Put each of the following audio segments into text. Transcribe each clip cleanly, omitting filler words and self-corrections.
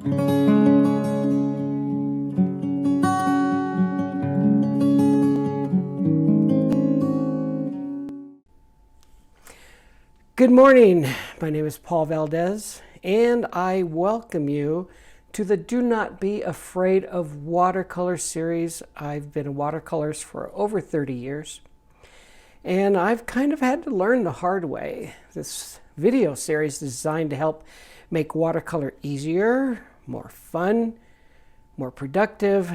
Good morning, my name is Paul Valdez, and I welcome you to the Do Not Be Afraid of Watercolor series. I've been in watercolors for over 30 years, and I've kind of had to learn the hard way. This video series is designed to help make watercolor easier, more fun, more productive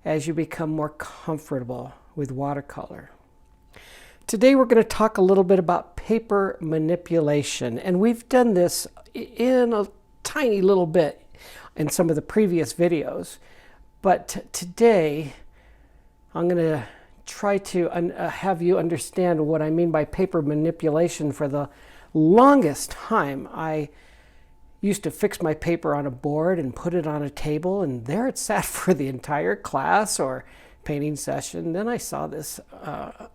as you become more comfortable with watercolor. Today we're going to talk a little bit about paper manipulation, and we've done this in a tiny little bit in some of the previous videos, but today I'm going to try to have you understand what I mean by paper manipulation. For the longest time, I used to fix my paper on a board and put it on a table, and there it sat for the entire class or painting session. Then I saw this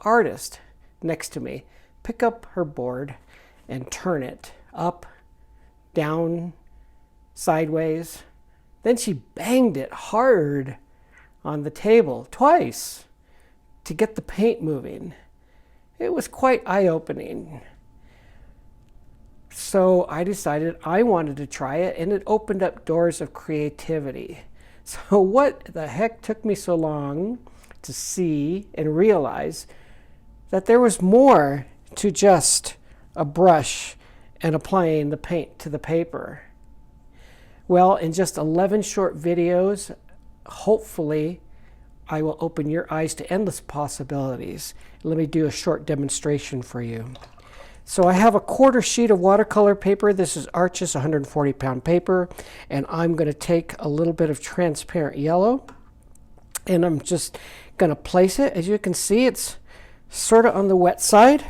artist next to me pick up her board and turn it up, down, sideways. Then she banged it hard on the table twice to get the paint moving. It was quite eye-opening. So I decided I wanted to try it, and it opened up doors of creativity. So what the heck took me so long to see and realize that there was more to just a brush and applying the paint to the paper? Well, in just 11 short videos, hopefully I will open your eyes to endless possibilities. Let me do a short demonstration for you. So I have a quarter sheet of watercolor paper. This is Arches 140-pound paper, and I'm going to take a little bit of transparent yellow, and I'm just going to place it. As you can see, it's sort of on the wet side,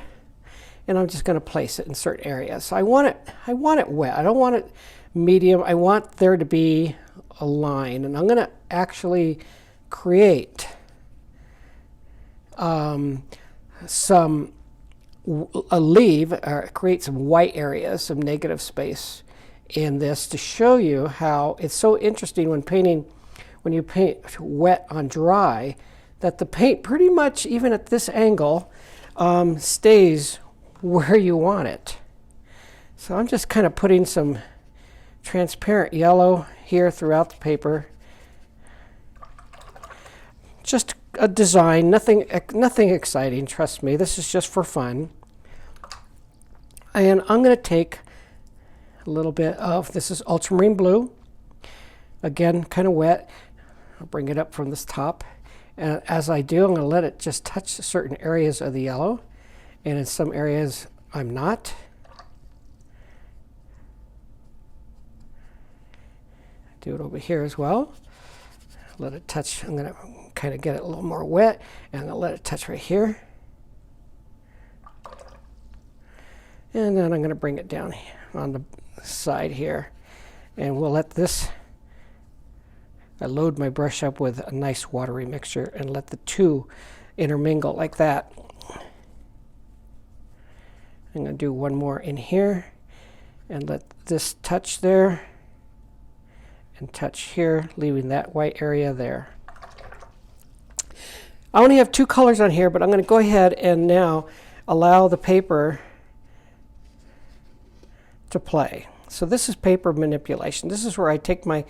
and I'm just going to place it in certain areas. So I want it wet. I don't want it medium. I want there to be a line, and I'm going to actually create create some white areas, some negative space in this to show you how it's so interesting when you paint wet on dry, that the paint pretty much, even at this angle, stays where you want it. So I'm just kind of putting some transparent yellow here throughout the paper. Just a design, nothing exciting, trust me. This is just for fun. And I'm going to take a little bit of, this is Ultramarine Blue. Again, kind of wet. I'll bring it up from this top. And as I do, I'm going to let it just touch certain areas of the yellow, and in some areas I'm not. Do it over here as well. Let it touch. I'm going to kind of get it a little more wet, and I'm going to let it touch right here. And then I'm going to bring it down on the side here, and we'll let this, I load my brush up with a nice watery mixture and let the two intermingle like that. I'm going to do one more in here and let this touch there and touch here, leaving that white area there. I only have two colors on here, but I'm going to go ahead and now allow the paper to play. So this is paper manipulation. This is where I take my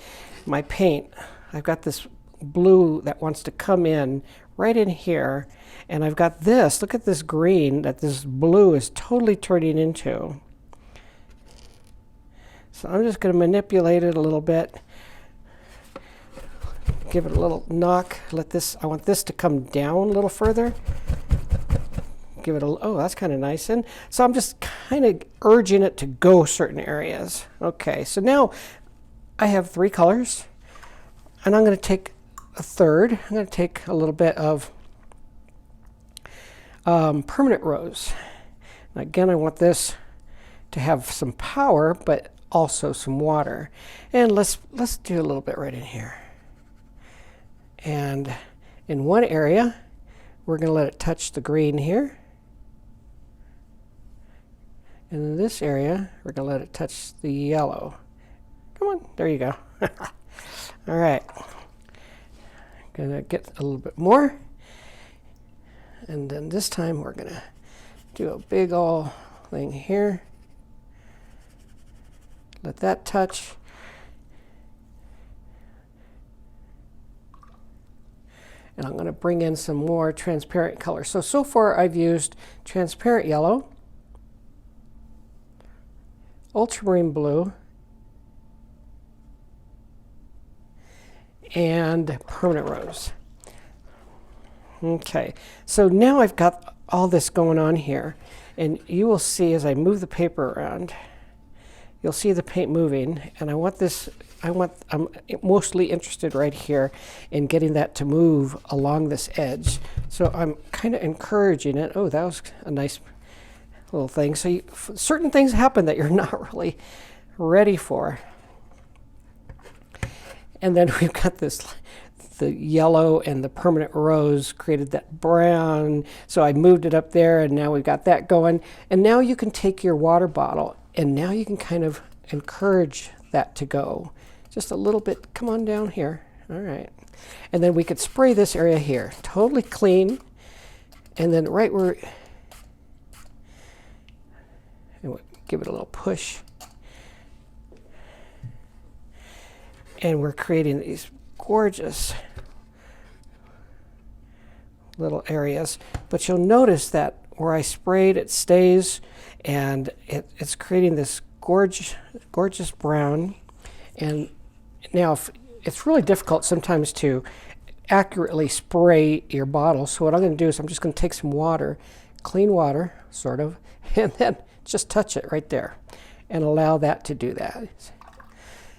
paint. I've got this blue that wants to come in right in here, and I've got this, look at this green that this blue is totally turning into. So I'm just going to manipulate it a little bit, give it a little knock, I want this to come down a little further. Give it oh, that's kind of nice. And so I'm just kind of urging it to go certain areas. Okay, so now I have three colors, and I'm going to take a third. I'm going to take a little bit of permanent rose. Now again, I want this to have some power, but also some water. And let's do a little bit right in here. And in one area, we're going to let it touch the green here. And in this area, we're going to let it touch the yellow. Come on, there you go. All right, gonna get a little bit more, and then this time we're gonna do a big ol' thing here. Let that touch. And I'm going to bring in some more transparent color. So far I've used transparent yellow, ultramarine blue, and permanent rose. Okay, so now I've got all this going on here, and you will see as I move the paper around, you'll see the paint moving, and I'm mostly interested right here in getting that to move along this edge. So I'm kind of encouraging it. Oh, that was a nice little thing. So certain things happen that you're not really ready for. And then we've got the yellow and the permanent rose created that brown. So I moved it up there, and now we've got that going. And now you can take your water bottle, and now you can kind of encourage that to go just a little bit. Come on down here. All right. And then we could spray this area here totally clean, and then right where, and we'll give it a little push, and we're creating these gorgeous little areas. But you'll notice that where I sprayed, it stays, and it's creating this gorgeous brown. And now it's really difficult sometimes to accurately spray your bottle. So what I'm going to do is I'm just going to take some water, clean water, sort of, and then just touch it right there and allow that to do that.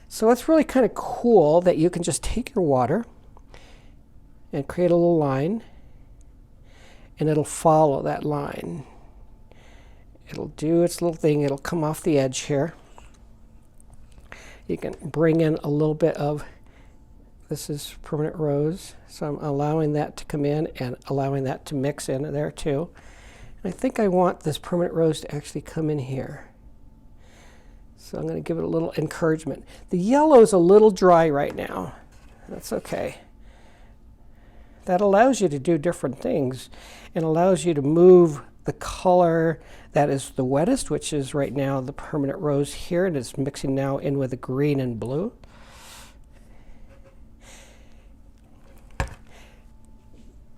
So it's really kind of cool that you can just take your water and create a little line, and it'll follow that line. It'll do its little thing. It'll come off the edge here. You can bring in a little bit of, this is permanent rose, so I'm allowing that to come in and allowing that to mix in there too. And I think I want this permanent rose to actually come in here. So I'm going to give it a little encouragement. The yellow's a little dry right now. That's okay. That allows you to do different things and allows you to move the color that is the wettest, which is right now the permanent rose here, and it's mixing now in with the green and blue.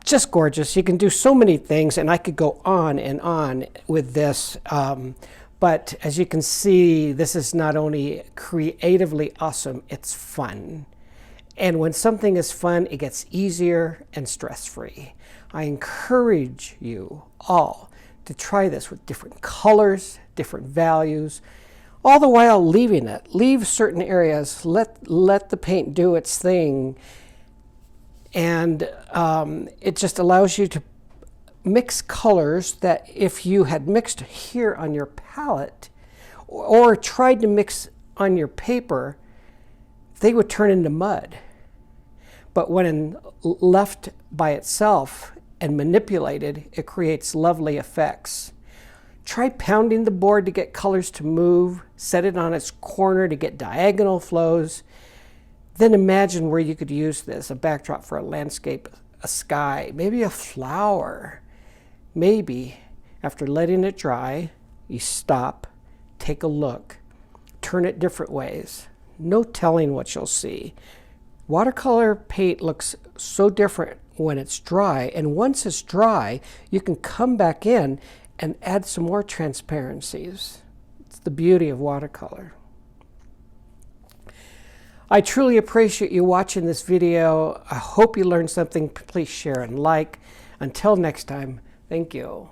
Just gorgeous. You can do so many things, and I could go on and on with this. But as you can see, this is not only creatively awesome, it's fun. And when something is fun, it gets easier and stress-free. I encourage you all to try this with different colors, different values, all the while leaving it. Leave certain areas, let the paint do its thing. And it just allows you to mix colors that if you had mixed here on your palette or tried to mix on your paper, they would turn into mud. But when left by itself and manipulated, it creates lovely effects. Try pounding the board to get colors to move, set it on its corner to get diagonal flows. Then imagine where you could use this, a backdrop for a landscape, a sky, maybe a flower. Maybe after letting it dry, you stop, take a look, turn it different ways. No telling what you'll see. Watercolor paint looks so different when it's dry, and once it's dry, you can come back in and add some more transparencies. It's the beauty of watercolor. I truly appreciate you watching this video. I hope you learned something. Please share and like. Until next time, thank you.